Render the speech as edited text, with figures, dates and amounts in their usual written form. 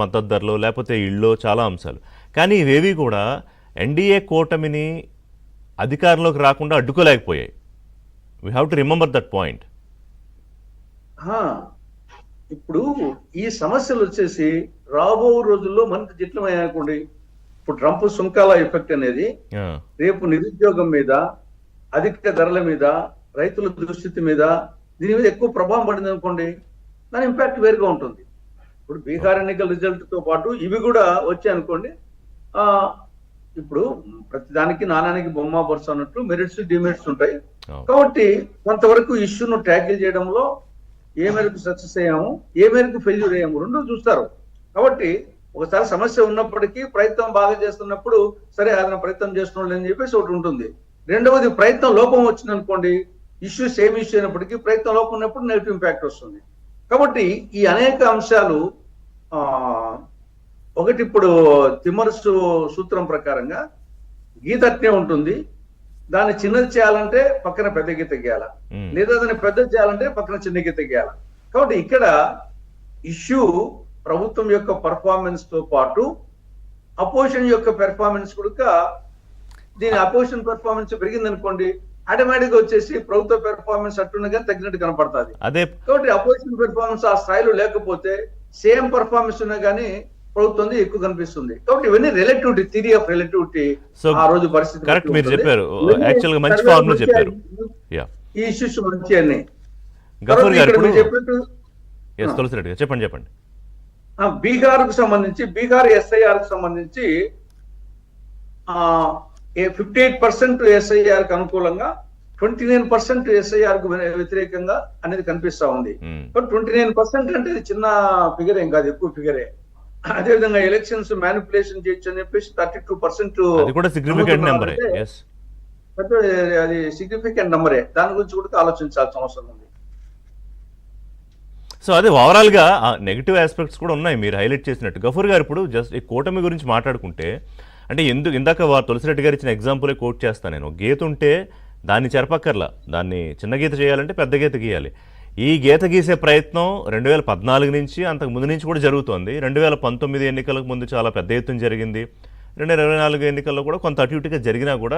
మద్దతు ధరలో లేకపోతే ఇళ్ళో చాలా అంశాలు. కానీ ఇవేవి కూడా ఎన్డీఏ కూటమిని అధికారంలోకి రాకుండా అడ్డుకోలేకపోయాయి. We have to remember that point. ఇప్పుడు ఈ సమస్యలు వచ్చేసి రాబో రోజుల్లో మనకి జిట్లమయ్యానుకోండి. ఇప్పుడు ట్రంప్ సుంకాల ఎఫెక్ట్ అనేది రేపు నిరుద్యోగం మీద, అధిక ధరల మీద, రైతుల దుస్థితి మీద, దీని మీద ఎక్కువ ప్రభావం పడింది అనుకోండి, దాని ఇంపాక్ట్ వేరుగా ఉంటుంది. ఇప్పుడు బీహార్ ఎన్నికల రిజల్ట్ తో పాటు ఇవి కూడా వచ్చాయనుకోండి. ఇప్పుడు ప్రతి దానికి నాణానికి బొమ్మ బొరుస అన్నట్టు మెరిట్స్ డిమెరిట్స్ ఉంటాయి. కాబట్టి కొంతవరకు ఇష్యూను ట్యాకిల్ చేయడంలో ఏ మేరకు సక్సెస్ అయ్యాము, ఏ మేరకు ఫెయిల్యూర్ అయ్యాము, రెండూ చూస్తారు. కాబట్టి ఒకసారి సమస్య ఉన్నప్పటికీ ప్రయత్నం బాగా చేస్తున్నప్పుడు సరే అదన ప్రయత్నం చేస్తున్నాడు అని చెప్పేసి ఒకటి ఉంటుంది. రెండవది ప్రయత్నం లోపం వచ్చింది అనుకోండి, ఇష్యూ సేమ్ ఇష్యూ అయినప్పటికీ ప్రయత్నం లోపం ఉన్నప్పుడు నెగిటివ్ ఇంపాక్ట్ వస్తుంది. కాబట్టి ఈ అనేక అంశాలు ఒకటి ఇప్పుడు తిమ్మరస్ సూత్రం ప్రకారంగా గీత అట్నే ఉంటుంది. దాన్ని చిన్నది చేయాలంటే పక్కన పెద్ద గీత గీయాల, లేదా దాన్ని పెద్దది చేయాలంటే పక్కన చిన్న గీత గీయాల. కాబట్టి ఇక్కడ ఇష్యూ ప్రభుత్వం యొక్క పర్ఫార్మెన్స్ తో పాటు అపోజిషన్ యొక్క పెర్ఫార్మెన్స్ కూడా, దీని అపోజిషన్ పెర్ఫార్మెన్స్ పెరిగింది అనుకోండి, ఆటోమేటిక్ గా వచ్చేసి ప్రభుత్వ పెర్ఫార్మెన్స్ అట్టుగా తగ్గినట్టు కనపడుతుంది. కాబట్టి అపోజిషన్ పెర్ఫార్మెన్స్ ఆ స్థాయిలో లేకపోతే సేమ్ పర్ఫార్మెన్స్ ఉన్నా కానీ ప్రభుత్వం ఎక్కువ కనిపిస్తుంది. కాబట్టి ఇవన్నీ రిలేటివిటీ, థియరీ ఆఫ్ రిలేటివిటీ ఆ రోజు పరిస్థితి. కరెక్ట్, మీరు చెప్పారు. యాక్చువల్ గా మంచి ఫార్ములా చెప్పారు. ఈ ఇష్యూస్ మంచి అన్ని చెప్పండి. బీహార్ కు సంబంధించి, బీహార్ ఎస్ఐఆర్ కు సంబంధించి 58% ఎస్ఐఆర్ కు అనుకూలంగా, 29% ఎస్ఐఆర్ కు వ్యతిరేకంగా అనేది కనిపిస్తా ఉంది. 29% అంటే చిన్న ఫిగర్ ఏం కాదు, ఎక్కువ ఫిగరే. అదేవిధంగా ఎలక్షన్స్ మ్యానిపులేషన్ చేయొచ్చు అని చెప్పేసి 32% అది సిగ్నిఫికెంట్ నెంబరే. దాని గురించి కూడా ఆలోచించాల్సిన అవసరం ఉంది. సో అదే ఓవరాల్ గా నెగిటివ్ ఆస్పెక్ట్స్ కూడా ఉన్నాయి మీరు హైలైట్ చేసినట్టు. గఫూర్ గారు, ఇప్పుడు జస్ట్ ఈ కూటమి గురించి మాట్లాడుకుంటే, అంటే ఇందాక తులసిరెడ్డి గారు ఇచ్చిన ఎగ్జాంపులే కోట్ చేస్తాను నేను. గీత ఉంటే దాన్ని చెరపక్కర్లా, దాన్ని చిన్న గీత చేయాలంటే పెద్ద గీత గీయాలి. ఈ గీత గీసే ప్రయత్నం 2014 నుంచి అంతకు ముందు నుంచి కూడా జరుగుతోంది. 2019 ఎన్నికలకు ముందు చాలా పెద్ద ఎత్తున జరిగింది. 2024 ఎన్నికల్లో కూడా కొంత అటు ఇటుగా జరిగినా కూడా